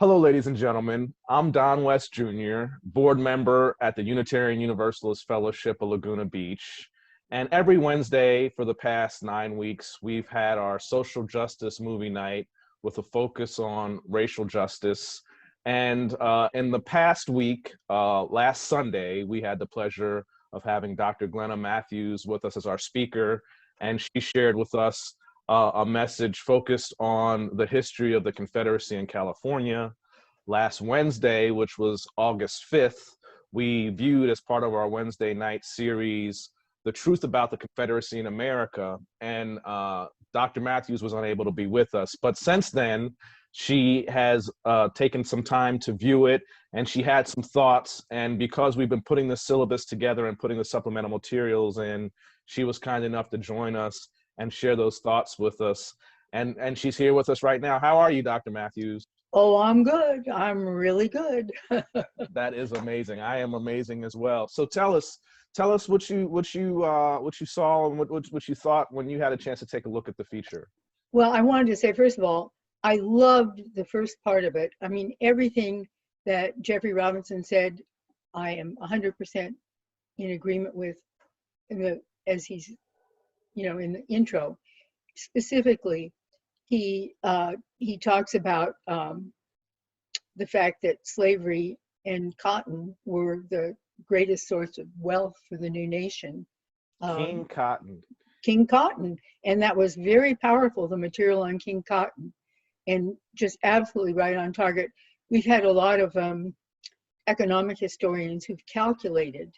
Hello, ladies and gentlemen. I'm Don West Jr., board member at the Unitarian Universalist Fellowship of Laguna Beach. And every Wednesday for the past 9 weeks, we've had our social justice movie night with a focus on racial justice. And in the past week, last Sunday, we had the pleasure of having Dr. Glenna Matthews with us as our speaker. And she shared with us a message focused on the history of the Confederacy in California. Last Wednesday, which was August 5th, we viewed as part of our Wednesday night series, The Truth About the Confederacy in America, and Dr. Matthews was unable to be with us. But since then, she has taken some time to view it, and she had some thoughts, and because we've been putting the syllabus together and putting the supplemental materials in, she was kind enough to join us and share those thoughts with us. And she's here with us right now. How are you, Dr. Matthews? Oh, I'm good. I'm really good. That is amazing. I am amazing as well. So tell us what you saw and what you thought when you had a chance to take a look at the feature. Well, I wanted to say, first of all, I loved the first part of it. I mean, everything that Jeffrey Robinson said, I am 100% in agreement with as he's, in the intro. Specifically, he talks about the fact that slavery and cotton were the greatest source of wealth for the new nation. King Cotton. King Cotton, and that was very powerful, the material on King Cotton, and just absolutely right on target. We've had a lot of economic historians who've calculated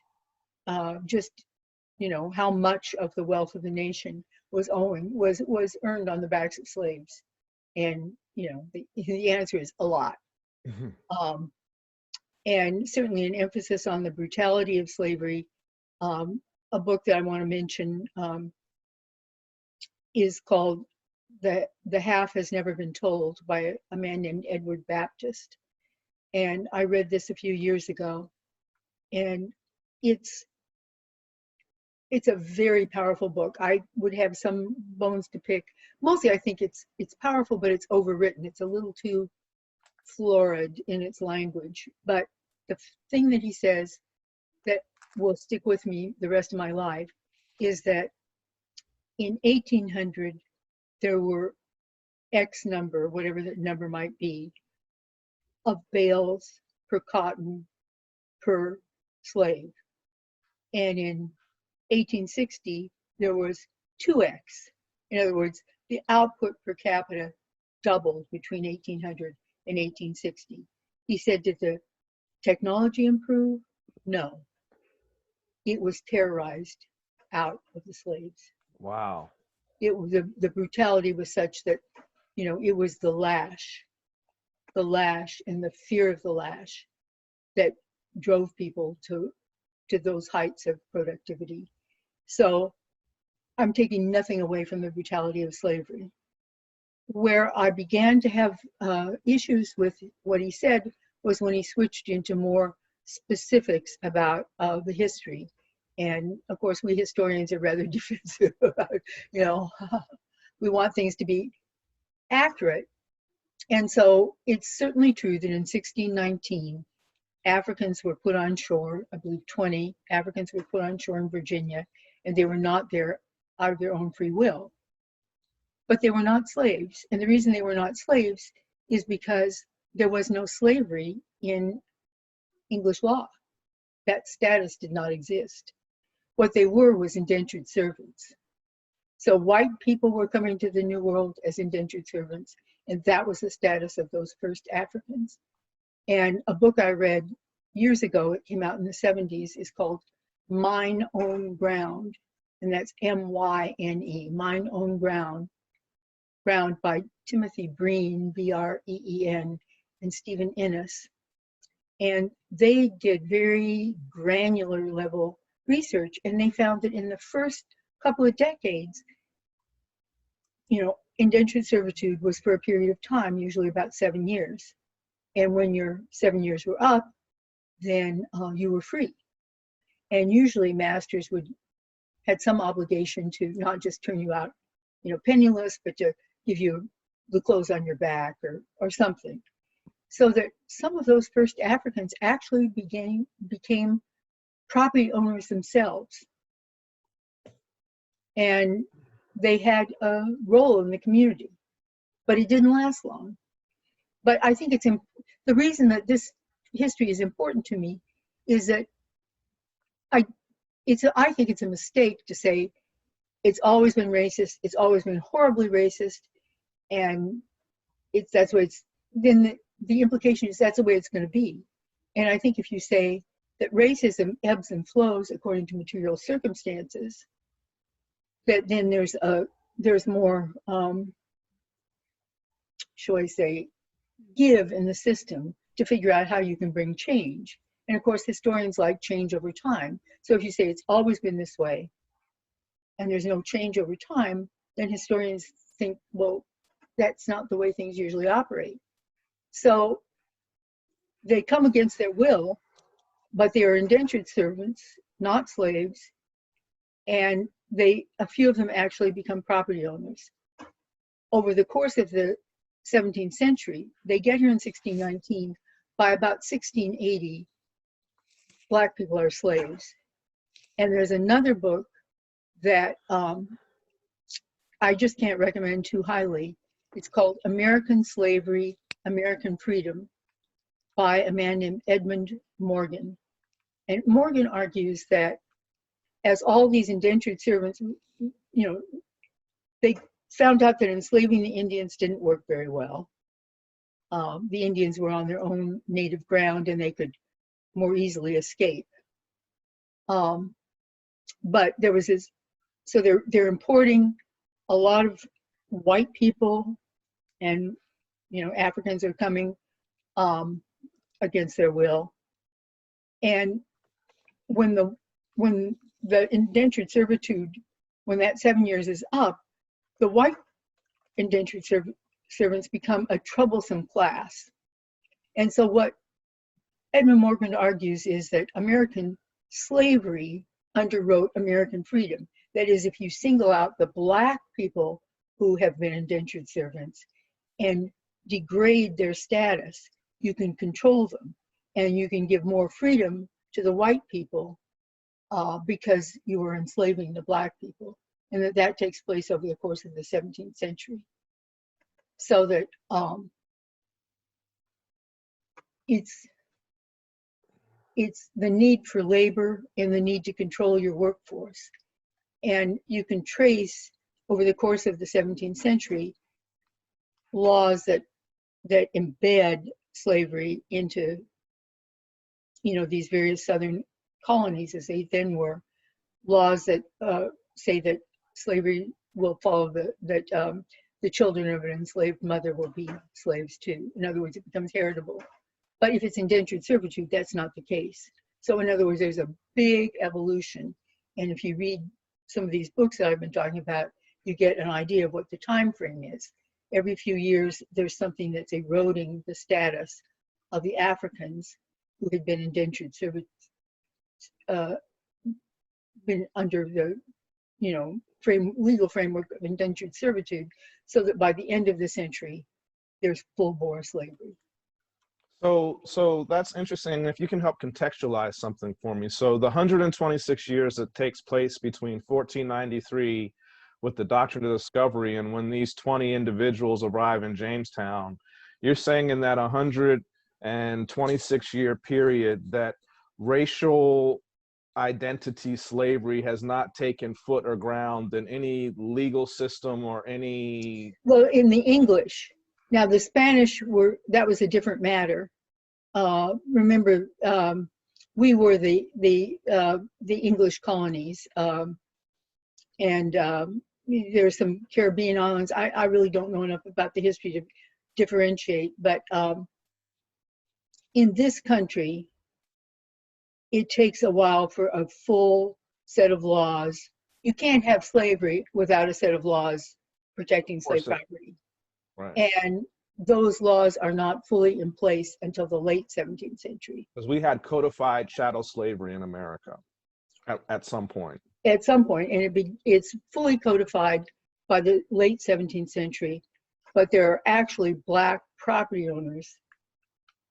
how much of the wealth of the nation was earned on the backs of slaves, and the answer is a lot. Mm-hmm. And certainly an emphasis on the brutality of slavery. A book that I want to mention is called The Half Has Never Been Told by a man named Edward Baptist. And I read this a few years ago, and it's a very powerful book. I would have some bones to pick. Mostly I think it's powerful, but it's overwritten. It's a little too florid in its language. But the thing that he says that will stick with me the rest of my life is that in 1800, there were X number, whatever that number might be, of bales per cotton per slave. And in 1860, there was 2X. In other words, the output per capita doubled between 1800 and 1860. He said, did the technology improve? No. It was terrorized out of the slaves. Wow. The brutality was such that, it was the lash and the fear of the lash that drove people to those heights of productivity. So I'm taking nothing away from the brutality of slavery. Where I began to have issues with what he said was when he switched into more specifics about the history. And of course, we historians are rather defensive about, we want things to be accurate. And so it's certainly true that in 1619, Africans were put on shore. I believe 20 Africans were put on shore in Virginia, and they were not there out of their own free will. But they were not slaves. And the reason they were not slaves is because there was no slavery in English law. That status did not exist. What they were was indentured servants. So white people were coming to the New World as indentured servants, and that was the status of those first Africans. And a book I read years ago, it came out in the 70s, is called Mine Own Ground, and that's M-Y-N-E, Mine Own Ground, by Timothy Breen, B-R-E-E-N, and Stephen Innes. And they did very granular level research, and they found that in the first couple of decades, indentured servitude was for a period of time, usually about 7 years. And when your 7 years were up, then you were free. And usually masters had some obligation to not just turn you out, penniless, but to give you the clothes on your back or something. So that some of those first Africans actually became property owners themselves. And they had a role in the community, but it didn't last long. But I think the reason that this history is important to me is that I think it's a mistake to say it's always been racist, it's always been horribly racist, and that's the way then the implication is that's the way it's going to be. And I think if you say that racism ebbs and flows according to material circumstances, that then there's more, shall I say, give in the system to figure out how you can bring change. And of course, historians like change over time. So if you say it's always been this way and there's no change over time, then historians think, well, that's not the way things usually operate. So they come against their will, but they are indentured servants, not slaves, and a few of them actually become property owners. Over the course of the 17th century, they get here in 1619. By about 1680, Black people are slaves. And there's another book that I just can't recommend too highly. It's called American Slavery, American Freedom by a man named Edmund Morgan. And Morgan argues that as all these indentured servants, they found out that enslaving the Indians didn't work very well. The Indians were on their own native ground and they could more easily escape. But there was this, so they're importing a lot of white people, and Africans are coming against their will. And when the indentured servitude, when that 7 years is up, the white indentured servants become a troublesome class. And so what Edmund Morgan argues is that American slavery underwrote American freedom. That is, if you single out the Black people who have been indentured servants and degrade their status, you can control them and you can give more freedom to the white people because you are enslaving the Black people. And that takes place over the course of the 17th century. So that it's the need for labor and the need to control your workforce. And you can trace over the course of the 17th century laws that embed slavery into these various southern colonies, as they then were, laws that say that slavery will follow that the children of an enslaved mother will be slaves too. In other words, it becomes heritable. But if it's indentured servitude, that's not the case. So in other words, there's a big evolution. And if you read some of these books that I've been talking about, you get an idea of what the time frame is. Every few years, there's something that's eroding the status of the Africans who had been indentured servitude, been under the legal framework of indentured servitude, so that by the end of the century, there's full-bore slavery. So that's interesting. If you can help contextualize something for me. So the 126 years that takes place between 1493 with the Doctrine of Discovery and when these 20 individuals arrive in Jamestown, you're saying in that 126-year period that racial identity slavery has not taken foot or ground in any legal system or any... Well, in the English. Now the Spanish that was a different matter. Remember, we were the English colonies, and there's some Caribbean islands. I really don't know enough about the history to differentiate, but in this country, it takes a while for a full set of laws. You can't have slavery without a set of laws protecting slave property. Right. And those laws are not fully in place until the late 17th century. Because we had codified chattel slavery in America at some point. At some point, and it's fully codified by the late 17th century, but there are actually Black property owners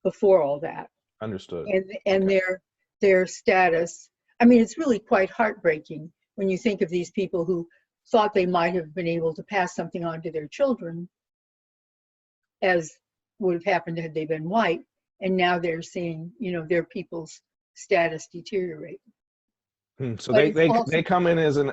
before all that. Understood. And Okay. their status. I mean, it's really quite heartbreaking when you think of these people who thought they might have been able to pass something on to their children, as would have happened had they been white, and now they're seeing, their people's status deteriorate. So But they it's they also, they come in as an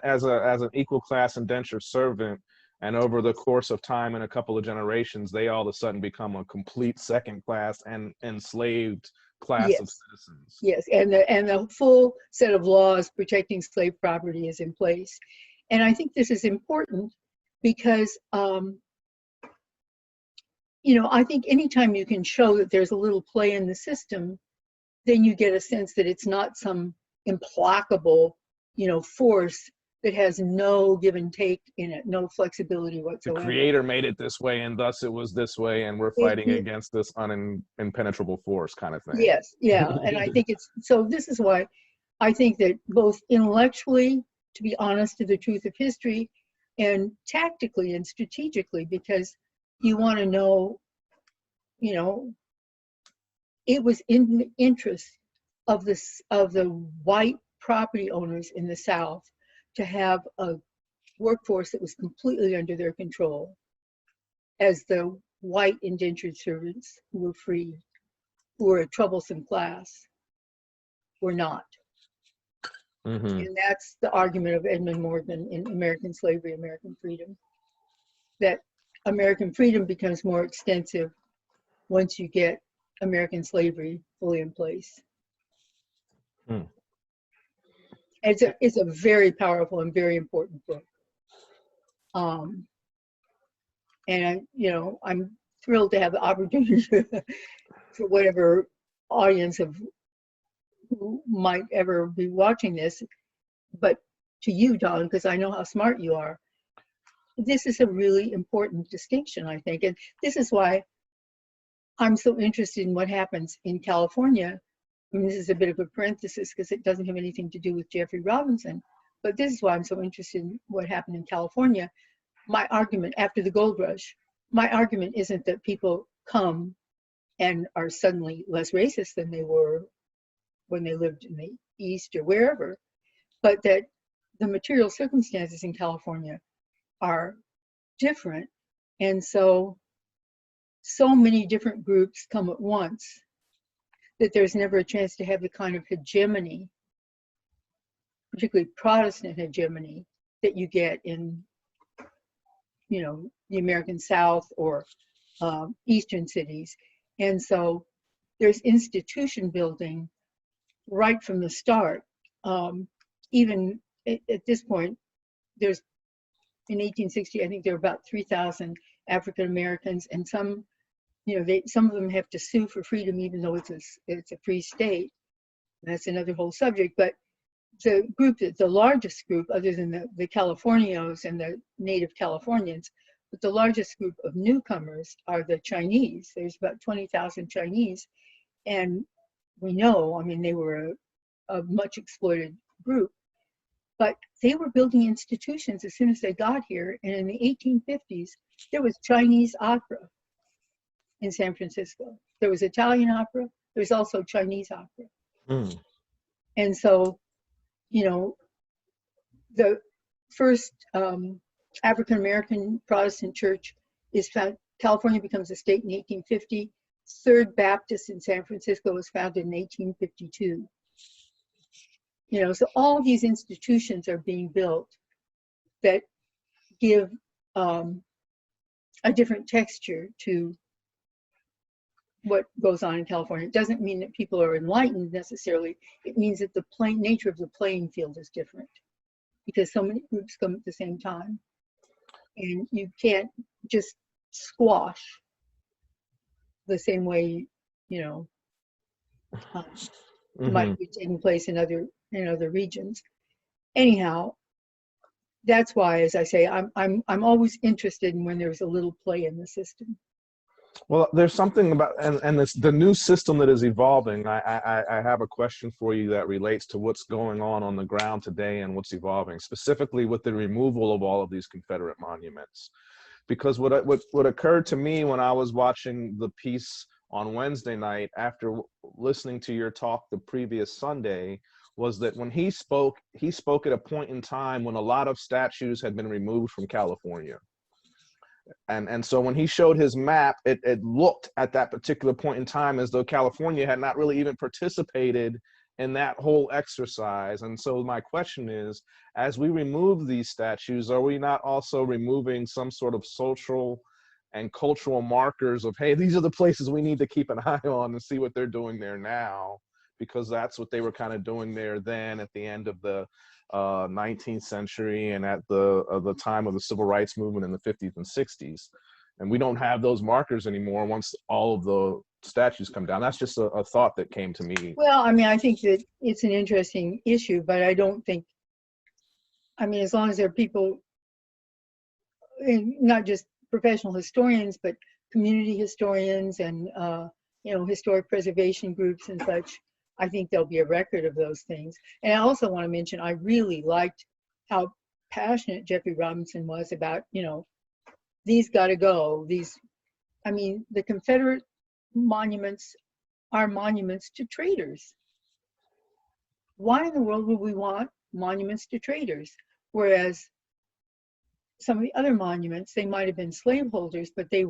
equal class indentured servant, and over the course of time and a couple of generations, they all of a sudden become a complete second class and enslaved class of yes, citizens. yes, and the full set of laws protecting slave property is in place. And I think this is important because, I think anytime you can show that there's a little play in the system, then you get a sense that it's not some implacable, force that has no give and take in it, no flexibility The whatsoever. creator made it this way, and thus it was this way, and we're It, fighting it, against this impenetrable force kind of thing. yes, yeah, and I think so. This is why I think that both intellectually, to be honest to the truth of history, and tactically and strategically, because you want to know, you know, it was in the interest of the white property owners in the South to have a workforce that was completely under their control, as the white indentured servants who were free, who were a troublesome class, were not. Mm-hmm. And that's the argument of Edmund Morgan in American Slavery, American Freedom, that American freedom becomes more extensive once you get American slavery fully in place. Hmm. It's a very powerful and very important book. And I'm thrilled to have the opportunity for whatever audience of who might ever be watching this, but to you, Don, because I know how smart you are, this is a really important distinction, I think. And this is why I'm so interested in what happens in California. I mean, this is a bit of a parenthesis because it doesn't have anything to do with Jeffrey Robinson, but this is why I'm so interested in what happened in California. My argument after the gold rush, my argument isn't that people come and are suddenly less racist than they were when they lived in the East or wherever, but that the material circumstances in California are different. And so many different groups come at once that there's never a chance to have the kind of hegemony, particularly Protestant hegemony, that you get in, the American South or Eastern cities. And so there's institution building right from the start. Even at this point, there's, in 1860, I think there were about 3,000 African Americans, and some of them have to sue for freedom, even though it's a free state. That's another whole subject. But the largest group, other than the Californios and the native Californians, but the largest group of newcomers are the Chinese. There's about 20,000 Chinese, and we know, I mean, they were a much exploited group, but they were building institutions as soon as they got here. And in the 1850s, there was Chinese opera in San Francisco. There was Italian opera. There was also Chinese opera. Mm. And so, the first African-American Protestant church is found, California becomes a state in 1850. Third Baptist in San Francisco was founded in 1852. So all these institutions are being built that give a different texture to what goes on in California. It doesn't mean that people are enlightened necessarily. It means that the nature of the playing field is different because so many groups come at the same time. And you can't just squash the same way, might be taking place in other regions. Anyhow, that's why, as I say, I'm always interested in when there's a little play in the system. Well, there's something about, and the new system that is evolving. I have a question for you that relates to what's going on the ground today and what's evolving, specifically with the removal of all of these Confederate monuments. Because what occurred to me when I was watching the piece on Wednesday night after listening to your talk the previous Sunday was that when he spoke at a point in time when a lot of statues had been removed from California. And so when he showed his map, it looked at that particular point in time as though California had not really even participated in that whole exercise. And so my question is, as we remove these statues, are we not also removing some sort of social and cultural markers of, hey, these are the places we need to keep an eye on and see what they're doing there now, because that's what they were kind of doing there then at the end of the 19th century and at the time of the civil rights movement in the 50s and 60s. And we don't have those markers anymore once all of the statues come down. That's just a thought that came to me. Well, I mean, I think that it's an interesting issue, but I don't think, I mean, as long as there are people, not just professional historians, but community historians and, you know, historic preservation groups and such, I think there'll be a record of those things. And I also want to mention, I really liked how passionate Jeffrey Robinson was about, you know, these got to go. These, I mean, the Confederate monuments are monuments to traitors. Why in the world would we want monuments to traitors? Whereas some of the other monuments, they might have been slaveholders, but they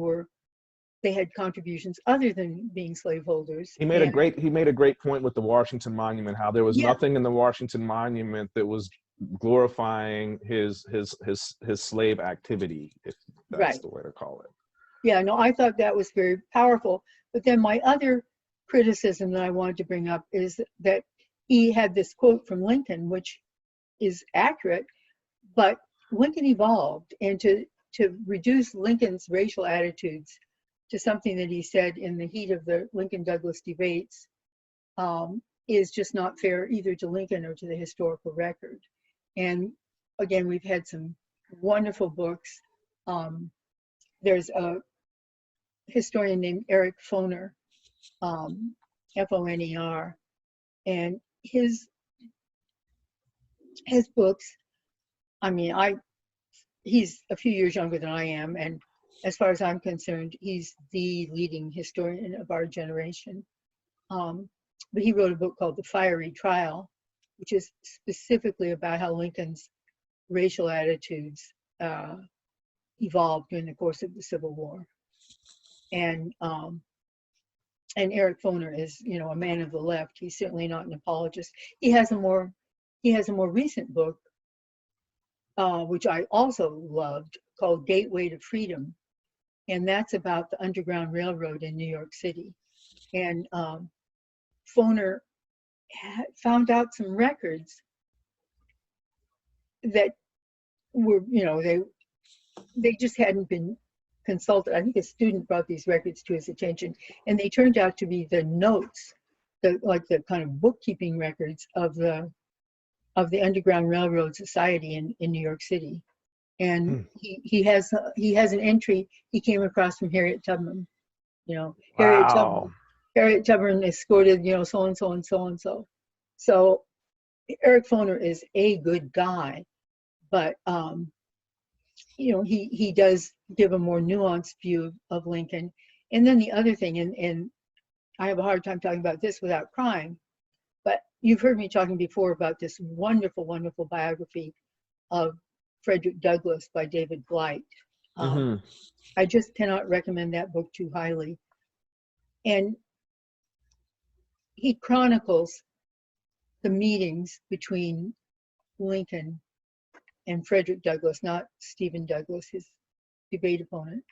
had contributions other than being slaveholders. He made a great point with the Washington Monument, how there was nothing in the Washington Monument that was glorifying his slave activity, if that's the way to call it. Yeah, no, I thought that was very powerful. But then my other criticism that I wanted to bring up is that he had this quote from Lincoln, which is accurate, but Lincoln evolved, and to reduce Lincoln's racial attitudes to something that he said in the heat of the Lincoln-Douglas debates is just not fair either to Lincoln or to the historical record. And again, we've had some wonderful books. There's a historian named Eric Foner, F-O-N-E-R, and his books, I mean, he's a few years younger than I am, and as far as I'm concerned, he's the leading historian of our generation. But he wrote a book called The Fiery Trial, which is specifically about how Lincoln's racial attitudes evolved during the course of the Civil War. And Eric Foner is, you know, a man of the left. He's certainly not an apologist. He has a more recent book, which I also loved, called Gateway to Freedom. And that's about the Underground Railroad in New York City. And Foner found out some records that were, you know, they just hadn't been consulted. I think a student brought these records to his attention, and they turned out to be the notes, like the kind of bookkeeping records of the Underground Railroad Society in New York City. And he has an entry he came across from Harriet Tubman. You know, Harriet Tubman escorted, you know, so and so and so and so. So Eric Foner is a good guy, but you know, he does give a more nuanced view of Lincoln. And then the other thing, and I have a hard time talking about this without crying, but you've heard me talking before about this wonderful, wonderful biography of Frederick Douglass by David Blight. I just cannot recommend that book too highly. And he chronicles the meetings between Lincoln and Frederick Douglass, not Stephen Douglas, his debate opponent.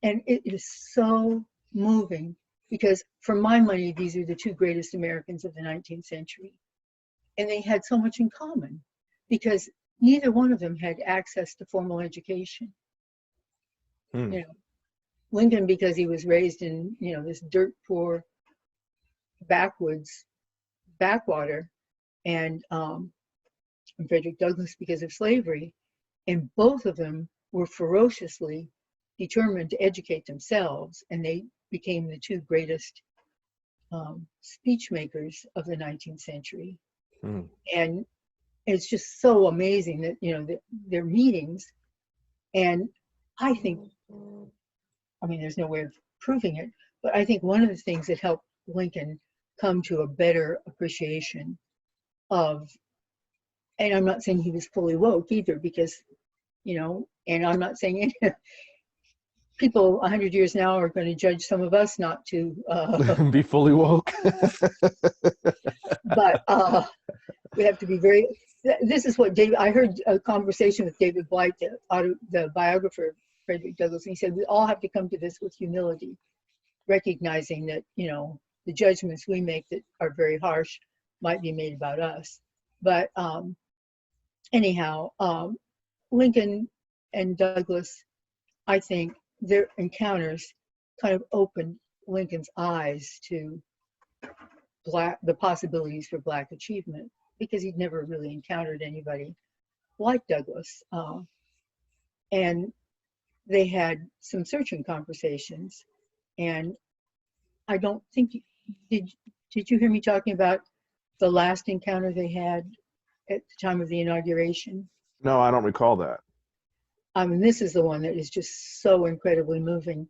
And it is so moving because, for my money, these are the two greatest Americans of the 19th century. And they had so much in common because neither one of them had access to formal education. You know, Lincoln, because he was raised in, you know, this dirt poor backwoods, backwater, and Frederick Douglass because of slavery. And both of them were ferociously determined to educate themselves, and they became the two greatest speech makers of the 19th century. And it's just so amazing that, you know, their meetings, and I think, I mean, there's no way of proving it, But I think one of the things that helped Lincoln come to a better appreciation of, and I'm not saying he was fully woke either, because, you know, and I'm not saying any, people 100 years now are going to judge some of us not to be fully woke. But we have to be very, this is what David, I heard a conversation with David Blight, the biographer of Frederick Douglass, and he said, we all have to come to this with humility, recognizing that, you know, the judgments we make that are very harsh might be made about us. But anyhow, Lincoln and Douglass, I think their encounters kind of opened Lincoln's eyes to the possibilities for Black achievement, because he'd never really encountered anybody like Douglass. And they had some searching conversations. And I don't think, did you hear me talking about the last encounter they had at the time of the inauguration? No, I don't recall that. And this is the one that is just so incredibly moving.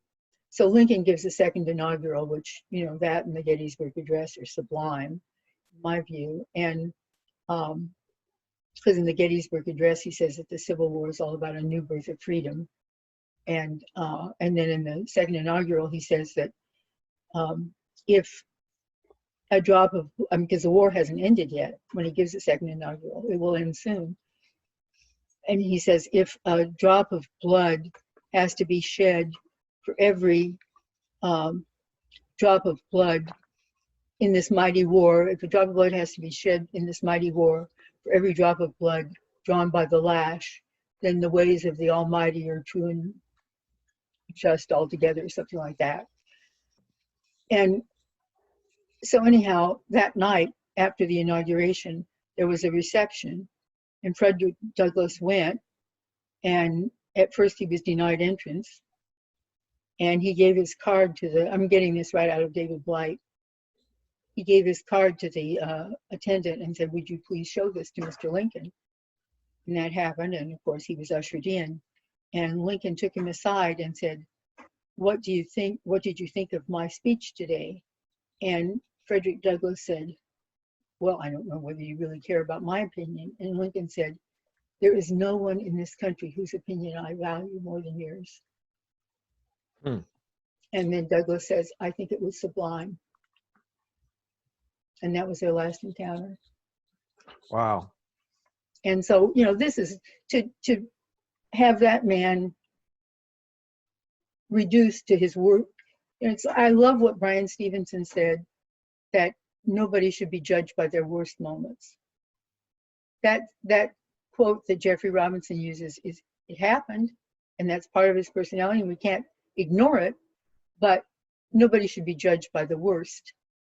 So Lincoln gives a second inaugural, which, you know, that and the Gettysburg Address are sublime, in my view. And because in the Gettysburg Address, he says that the Civil War is all about a new birth of freedom. And then in the second inaugural, he says that if a drop of, because the war hasn't ended yet, when he gives the second inaugural, it will end soon. And he says, if a drop of blood has to be shed for every drop of blood in this mighty war, if a drop of blood has to be shed in this mighty war for every drop of blood drawn by the lash, then the ways of the Almighty are true and just altogether, something like that. And so anyhow, that night after the inauguration, there was a reception, and Frederick Douglass went, and at first he was denied entrance, and he gave his card to the, I'm getting this right out of David Blight, he gave his card to the attendant and said, would you please show this to Mr. Lincoln? And that happened, and of course he was ushered in, and Lincoln took him aside and said, what do you think, what did you think of my speech today? And Frederick Douglass said, well, I don't know whether you really care about my opinion. And Lincoln said, there is no one in this country whose opinion I value more than yours. And then Douglass says, I think it was sublime. And that was their last encounter. Wow. And so, you know, this is to have that man reduced to his work. I love what Brian Stevenson said, that nobody should be judged by their worst moments. That quote that Jeffrey Robinson uses is, it happened, and that's part of his personality, and we can't ignore it, but nobody should be judged by the worst,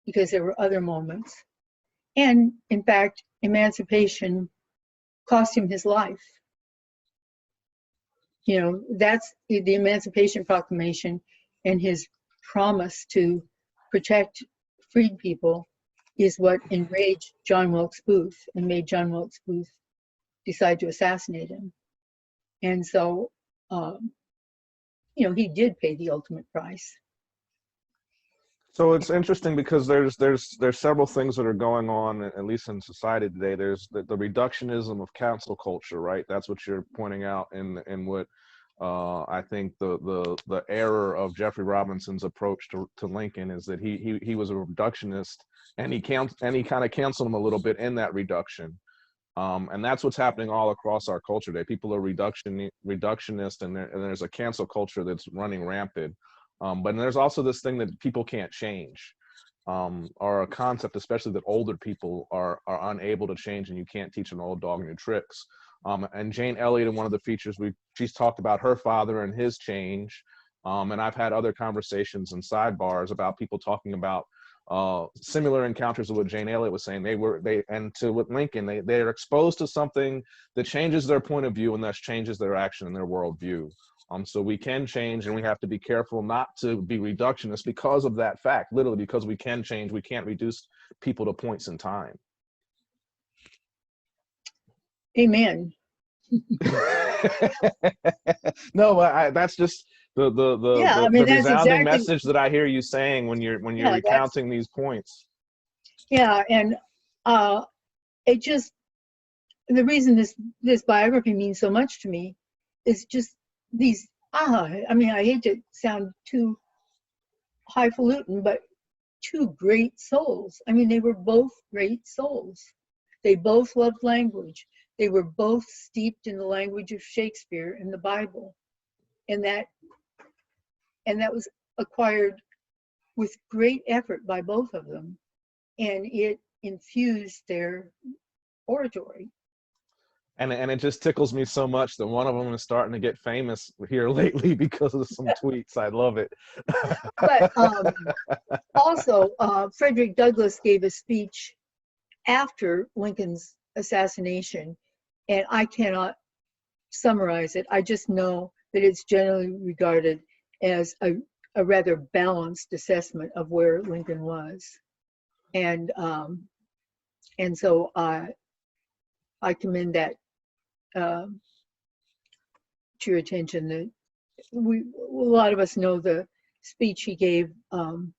because there were other moments. And in fact, emancipation cost him his life. You know, that's the Emancipation Proclamation, and his promise to protect freed people is what enraged John Wilkes Booth and made John Wilkes Booth decide to assassinate him. And so, you know, he did pay the ultimate price. So it's interesting because there's several things that are going on, at least in society today. There's the reductionism of cancel culture, right? That's what you're pointing out in what I think the error of Jeffrey Robinson's approach to Lincoln is that he was a reductionist, and he kind of canceled him a little bit in that reduction. And that's what's happening all across our culture today. People are reductionist, and there's a cancel culture that's running rampant. But there's also this thing that people can't change, or a concept, especially that older people are unable to change, and you can't teach an old dog new tricks. And Jane Elliott, in one of the features, she's talked about her father and his change. And I've had other conversations and sidebars about people talking about similar encounters to what Jane Elliott was saying. And to with Lincoln, they're exposed to something that changes their point of view, and thus changes their action and their worldview. So we can change, and we have to be careful not to be reductionist because of that fact. Literally, because we can change, we can't reduce people to points in time. Amen. No, that's just Yeah, I the mean, that's resounding exactly, message that I hear you saying when you're yeah, that's, recounting these points. yeah. And it just, the reason this biography means so much to me is just these, I mean, I hate to sound too highfalutin, but two great souls. I mean, they were both great souls. They both loved language. They were both steeped in the language of Shakespeare and the Bible. And that was acquired with great effort by both of them. And it infused their oratory. And it just tickles me so much that one of them is starting to get famous here lately because of some tweets. I love it. But also, Frederick Douglass gave a speech after Lincoln's assassination, and I cannot summarize it. I just know that it's generally regarded as a rather balanced assessment of where Lincoln was. And so I commend that to your attention. That a lot of us know the speech he gave on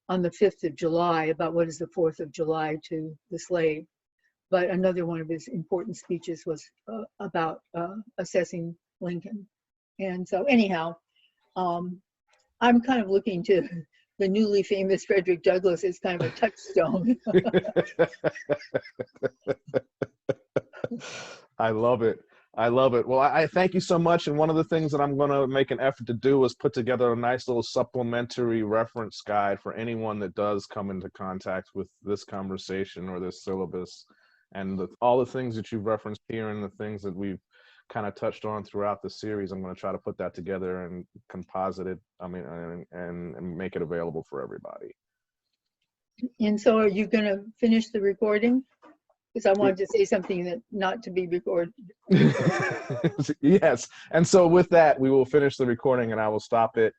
the 5th of July about what is the 4th of July to the slave. But another one of his important speeches was about assessing Lincoln. And so anyhow, I'm kind of looking to the newly famous Frederick Douglass as kind of a touchstone. I love it. I love it. Well, I thank you so much. And one of the things that I'm going to make an effort to do is put together a nice little supplementary reference guide for anyone that does come into contact with this conversation or this syllabus. And all the things that you've referenced here and the things that we've kind of touched on throughout the series, I'm going to try to put that together and composite it, and make it available for everybody. And so are you going to finish the recording? Because I wanted to say something that not to be recorded. Yes. And so with that, we will finish the recording and I will stop it.